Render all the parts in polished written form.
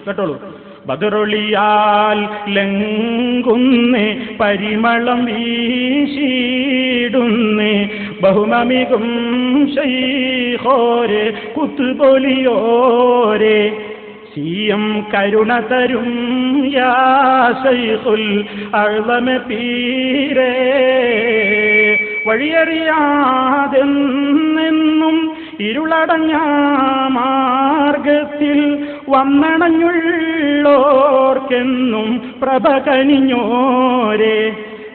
കേട്ടോളൂ. ബദറൊളിയാൽ ലംഘുന്നേ പരിമളം വീശിടുന്നേ ബഹുമമികും ശൈഖോരെ കുത്തുബൊലിയോരെ സീയം കരുണ തരും യാ ശൈഖുൽ അഅ്ളമ പീരേ വഴിയറിയാതെന്നും ഇരുളടഞ്ഞ മാർഗത്തിൽ വന്നണഞ്ഞുള്ളോർക്കെന്നും പ്രഭ കനിഞ്ഞോരെ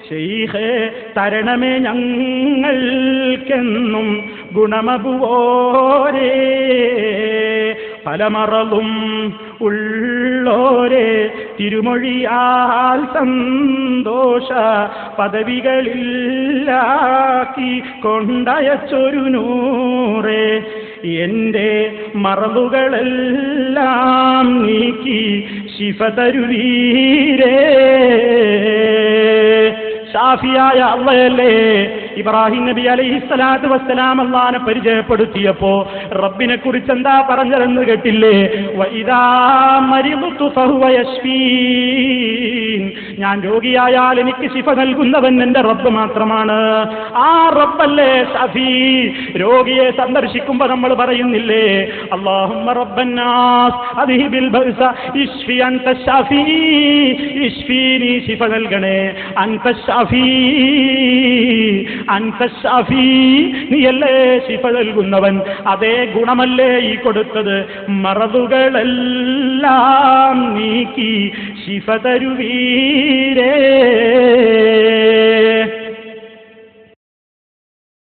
ശൈഖേ തരണമേ ഞങ്ങൾക്കെന്നും ഗുണമബുവോരേ പലമറലും ഉള്ളോരെ തിരുമൊഴിയാൽ സന്തോഷ പദവികളില്ലാക്കി കൊണ്ടയച്ചൊരു നൂറേ എന്റെ മറവുകളെല്ലാം നീക്കി ശിഫ തരുവീരേ. ഷാഫിയായ അള്ളയല്ലേ ഇബ്രാഹിം നബി അലൈഹിസ്സലാത്തു വസ്സലാം അല്ലാഹനെ പരിചയപ്പെടുത്തിയപ്പോ റബ്ബിനെ കുറിച്ച് എന്താ പറഞ്ഞതെന്ന് കേട്ടില്ലേ? വഇദാ മരിദതു ഫഹുവ യശ്ഫീൻ, ഞാൻ രോഗിയായാൽ എനിക്ക് ശിഫ നൽകുന്നവൻ എന്റെ റബ്ബ് മാത്രമാണ്. ആ റബ്ബല്ലേ ഷഫീ. രോഗിയെ സന്ദർശിക്കുമ്പോൾ നമ്മൾ പറയുന്നില്ലേ അല്ലാഹുമ്മ റബ്ബന്നാസ് അദ്ഹിബിൽ ബഅസ ഇശ്ഫി അൻത ഷഫീ, ഇശ്ഫീനി ശിഫ നൽകണേ, അൻത ഷഫീ അൻത ഷഫീ, നീയല്ലേ ശിഫ നൽകുന്നവൻ. അതേ ഗുണമല്ലേ ഈ കൊടുത്തത്? മറവുകളെല്ലാം നീക്കി ശിഫ തരുവീരേ.